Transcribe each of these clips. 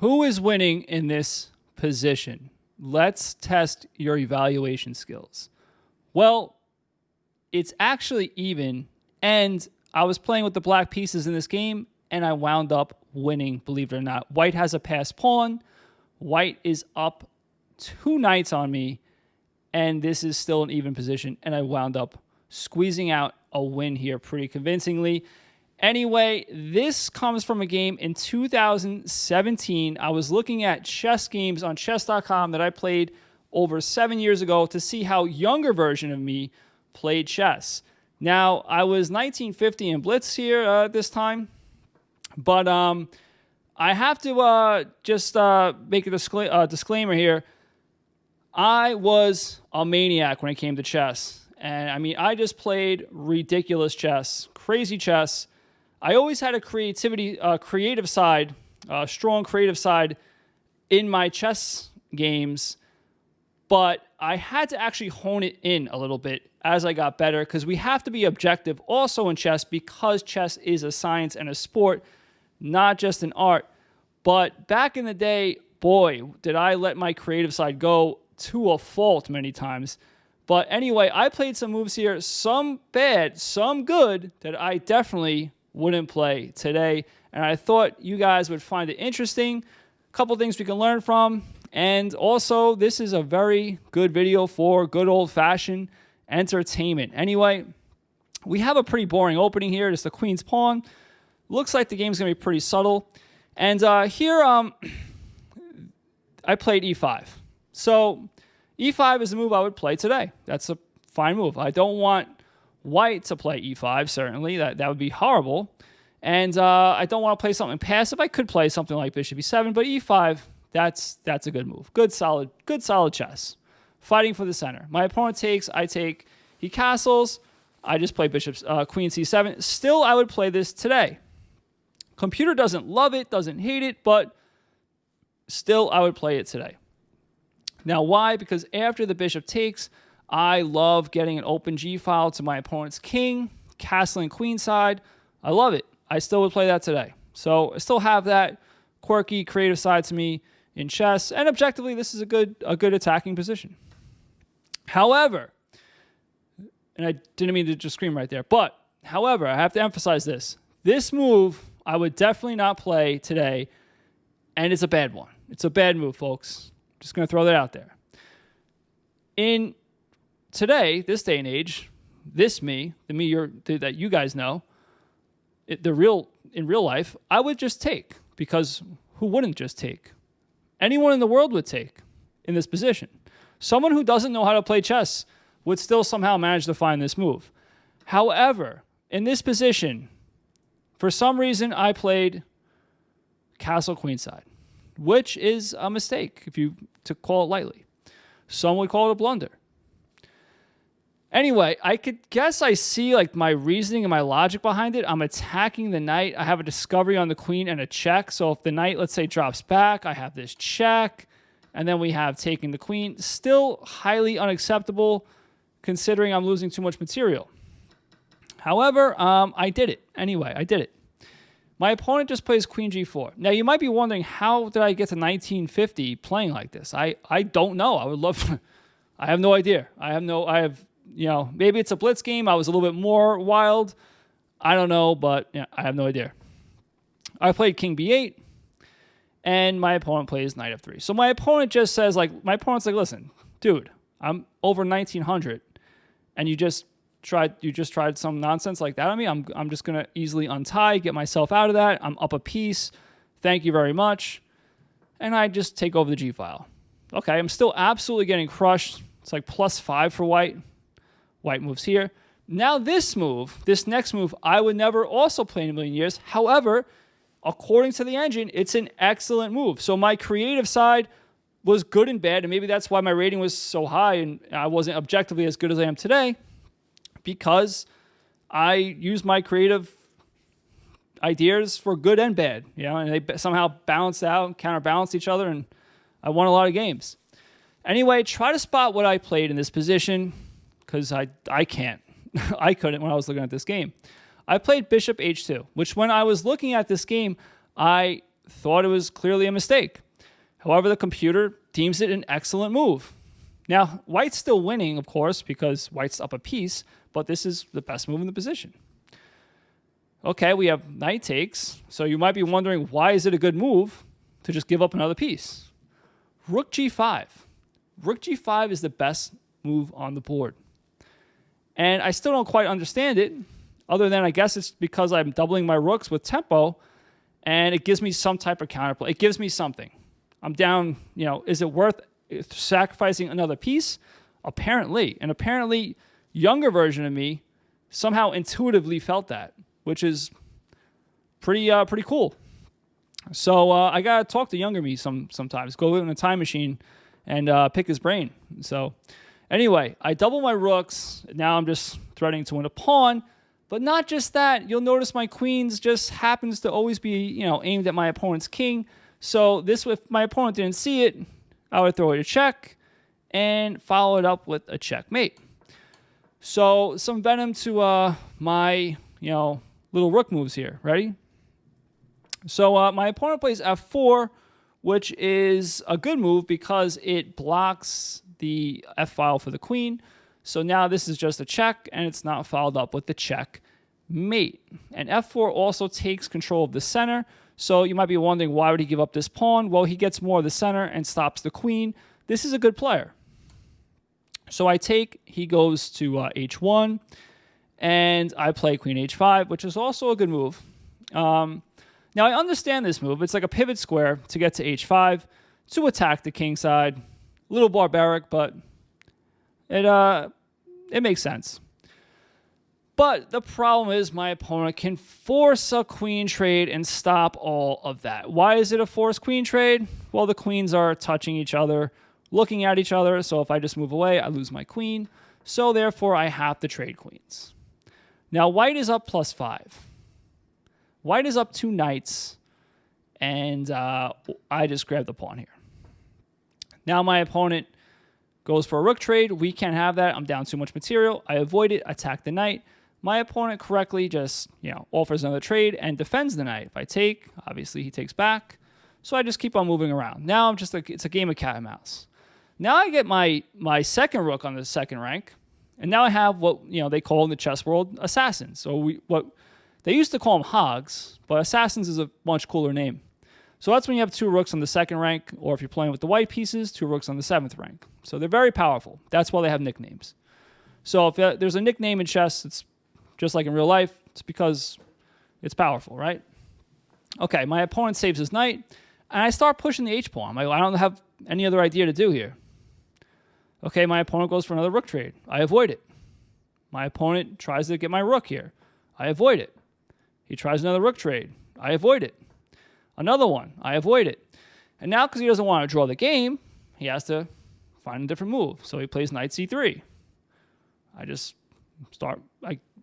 Who is winning in this position? Let's test your evaluation skills. Well, it's actually even, and I was playing with the black pieces in this game, and I wound up winning, believe it or not. White has a passed pawn. White is up 2 knights on me, and this is still an even position, and I wound up squeezing out a win here pretty convincingly. Anyway, this comes from a game in 2017. I was looking at chess games on chess.com that I played over 7 years ago to see how younger version of me played chess. Now, I was 1950 in Blitz here at this time, but I have to just make a disclaimer here. I was a maniac when it came to chess. And I mean, I just played ridiculous chess, crazy chess. I always had a creative side, strong creative side in my chess games, but I had to actually hone it in a little bit as I got better because we have to be objective also in chess because chess is a science and a sport, not just an art. But back in the day, boy, did I let my creative side go to a fault many times. But anyway, I played some moves here, some bad, some good, that I definitely wouldn't play today. And I thought you guys would find it interesting. A couple things we can learn from. And also, this is a very good video for good old-fashioned entertainment. Anyway, we have a pretty boring opening here. Just the queen's pawn. Looks like the game's going to be pretty subtle. And here, I played e5. So e5 is a move I would play today. That's a fine move. I don't want white to play e5, certainly. That would be horrible. And I don't want to play something passive. I could play something like bishop e7, but e5, that's a good move. Good solid chess. Fighting for the center. My opponent takes, I take. He castles. I just play queen c7. Still, I would play this today. Computer doesn't love it, doesn't hate it, but still, I would play it today. Now, why? Because after the bishop takes, I love getting an open g-file to my opponent's king, castling queenside. I love it. I still would play that today. So I still have that quirky, creative side to me in chess. And objectively, this is a good attacking position. However, and I didn't mean to just scream right there, but however, I have to emphasize this. This move, I would definitely not play today, and it's a bad one. It's a bad move, folks. Just going to throw that out there. In today, this day and age, the me that you guys know, in real life, I would just take, because who wouldn't just take? Anyone in the world would take in this position. Someone who doesn't know how to play chess would still somehow manage to find this move. However, in this position, for some reason, I played castle queenside, which is a mistake, to call it lightly. Some would call it a blunder. Anyway, I could guess I see like my reasoning and my logic behind it. I'm attacking the knight. I have a discovery on the queen and a check. So if the knight, let's say, drops back, I have this check. And then we have taking the queen. Still highly unacceptable considering I'm losing too much material. However, I did it. Anyway, I did it. My opponent just plays queen g4. Now, you might be wondering, how did I get to 1950 playing like this? I don't know. I would love I have no idea. Maybe it's a blitz game. I was a little bit more wild. I don't know, but yeah, I have no idea. I played king b8, and my opponent plays knight f3. So my opponent just says, my opponent's like, listen, dude, I'm over 1900, and you just tried some nonsense like that on me. I'm just going to easily untie, get myself out of that. I'm up a piece. Thank you very much. And I just take over the g-file. Okay, I'm still absolutely getting crushed. It's like +5 for white. White moves here. Now this next move, I would never also play in a million years. However, according to the engine, it's an excellent move. So my creative side was good and bad, and maybe that's why my rating was so high and I wasn't objectively as good as I am today, because I used my creative ideas for good and bad, and they somehow balanced out, counterbalanced each other, and I won a lot of games. Anyway, try to spot what I played in this position, because I can't. I couldn't when I was looking at this game. I played bishop h2, which when I was looking at this game, I thought it was clearly a mistake. However, the computer deems it an excellent move. Now, white's still winning, of course, because white's up a piece, but this is the best move in the position. Okay, we have knight takes, so you might be wondering, why is it a good move to just give up another piece? Rook g5. Rook g5 is the best move on the board. And I still don't quite understand it, other than I guess it's because I'm doubling my rooks with tempo, and it gives me some type of counterplay. It gives me something. I'm down, is it worth sacrificing another piece? Apparently. And apparently, younger version of me somehow intuitively felt that, which is pretty cool. So I got to talk to younger me sometimes. Go in a time machine and pick his brain. So anyway, I double my rooks. Now I'm just threatening to win a pawn. But not just that. You'll notice my queens just happens to always be, aimed at my opponent's king. So this, if my opponent didn't see it, I would throw it a check and follow it up with a checkmate. So some venom to my, little rook moves here. Ready? So my opponent plays f4, which is a good move because it blocks the f-file for the queen. So now this is just a check, and it's not followed up with the checkmate. And f4 also takes control of the center. So you might be wondering, why would he give up this pawn? Well, he gets more of the center and stops the queen. This is a good player. So I take, he goes to h1, and I play queen h5, which is also a good move. Now, I understand this move. It's like a pivot square to get to h5 to attack the king side. A little barbaric, but it makes sense. But the problem is my opponent can force a queen trade and stop all of that. Why is it a forced queen trade? Well, the queens are touching each other, looking at each other. So if I just move away, I lose my queen. So therefore, I have to trade queens. Now, white is up +5. White is up 2 knights, and I just grabbed the pawn here. Now my opponent goes for a rook trade. We can't have that. I'm down too much material. I avoid it, attack the knight. My opponent correctly just, offers another trade and defends the knight. If I take, obviously he takes back. So I just keep on moving around. Now I'm it's a game of cat and mouse. Now I get my second rook on the second rank, and now I have what they call in the chess world assassins. So what they used to call them hogs, but assassins is a much cooler name. So that's when you have 2 rooks on the second rank, or if you're playing with the white pieces, 2 rooks on the 7th rank. So they're very powerful. That's why they have nicknames. So if there's a nickname in chess, it's just like in real life. It's because it's powerful, right? Okay, my opponent saves his knight, and I start pushing the h-pawn. I don't have any other idea to do here. Okay, my opponent goes for another rook trade. I avoid it. My opponent tries to get my rook here. I avoid it. He tries another rook trade. I avoid it. Another one. I avoid it. And now, because he doesn't want to draw the game, he has to find a different move. So he plays knight c3. I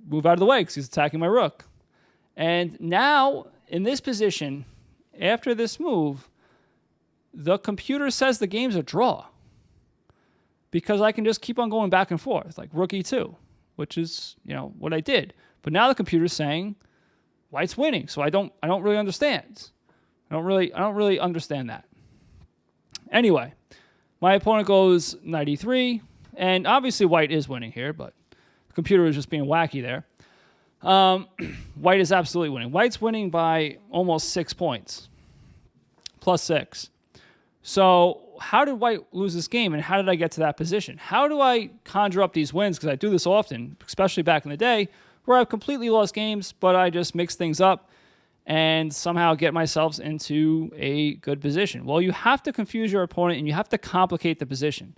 move out of the way because he's attacking my rook. And now, in this position, after this move, the computer says the game's a draw. Because I can just keep on going back and forth, like rook e2, which is, what I did. But now the computer's saying white's winning, so I don't really understand. I don't really understand that. Anyway, my opponent goes knight e3, and obviously white is winning here, but the computer is just being wacky there. White is absolutely winning. White's winning by almost 6 points, +6. So how did white lose this game, and how did I get to that position? How do I conjure up these wins? Because I do this often, especially back in the day, where I've completely lost games, but I just mix things up and somehow get myself into a good position. Well, you have to confuse your opponent, and you have to complicate the position.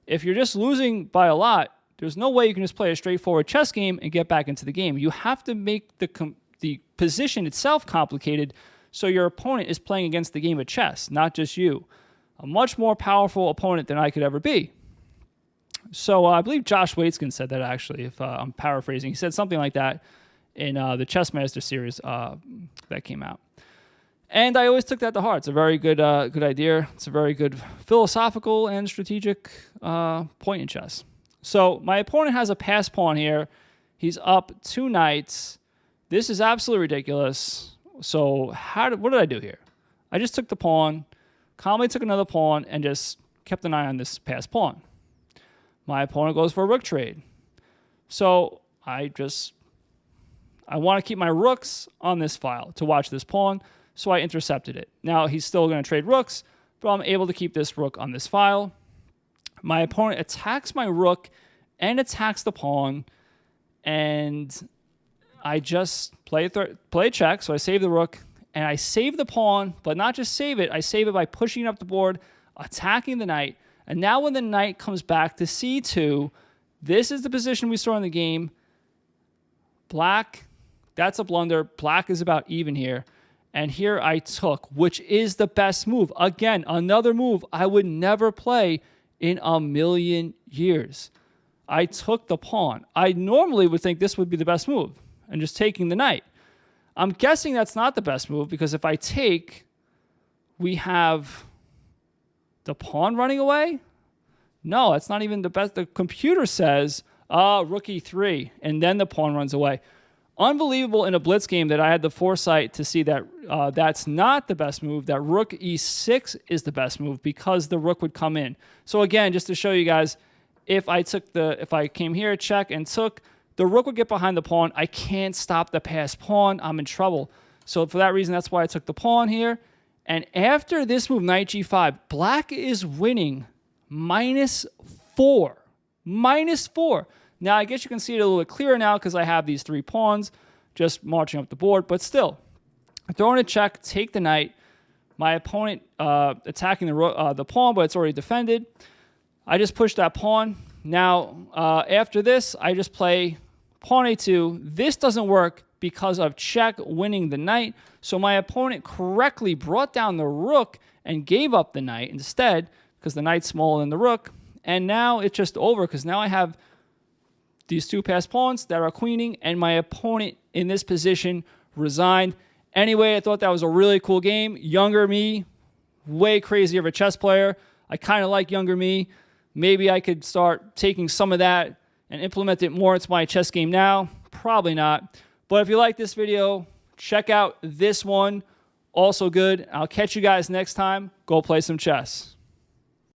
If you're just losing by a lot, there's no way you can just play a straightforward chess game and get back into the game. You have to make the position itself complicated so your opponent is playing against the game of chess, not just you. A much more powerful opponent than I could ever be. So I believe Josh Waitzkin said that, actually, if I'm paraphrasing. He said something like that in the Chessmaster series that came out. And I always took that to heart. It's a very good idea. It's a very good philosophical and strategic point in chess. So my opponent has a pass pawn here. He's up 2 knights. This is absolutely ridiculous. So what did I do here? I just took the pawn, calmly took another pawn, and just kept an eye on this passed pawn. My opponent goes for a rook trade. So I want to keep my rooks on this file to watch this pawn, so I intercepted it. Now he's still going to trade rooks, but I'm able to keep this rook on this file. My opponent attacks my rook and attacks the pawn, and I just play check, so I save the rook, and I save the pawn, but not just save it, I save it by pushing it up the board, attacking the knight, and now when the knight comes back to c2, this is the position we saw in the game. Black, that's a blunder. Black is about even here. And here I took, which is the best move. Again, another move I would never play in a million years. I took the pawn. I normally would think this would be the best move, and just taking the knight. I'm guessing that's not the best move, because if I take, we have the pawn running away? No, that's not even the best. The computer says, rook e3, and then the pawn runs away. Unbelievable in a blitz game that I had the foresight to see that that's not the best move, that rook e6 is the best move, because the rook would come in. So again, just to show you guys, if I came here, check, and took, the rook would get behind the pawn. I can't stop the passed pawn. I'm in trouble. So for that reason, that's why I took the pawn here. And after this move, knight g5, black is winning -4. -4. Now, I guess you can see it a little bit clearer now because I have these 3 pawns just marching up the board. But still, throwing a check, take the knight. My opponent attacking the pawn, but it's already defended. I just push that pawn. Now, after this, I just play pawn a2. This doesn't work because of check winning the knight. So my opponent correctly brought down the rook and gave up the knight instead, because the knight's smaller than the rook. And now it's just over, because now I have these 2 passed pawns that are queening, and my opponent in this position resigned. Anyway, I thought that was a really cool game. Younger me, way crazier of a chess player. I kind of like younger me. Maybe I could start taking some of that and implement it more into my chess game now. Probably not. But if you like this video, check out this one. Also good. I'll catch you guys next time. Go play some chess.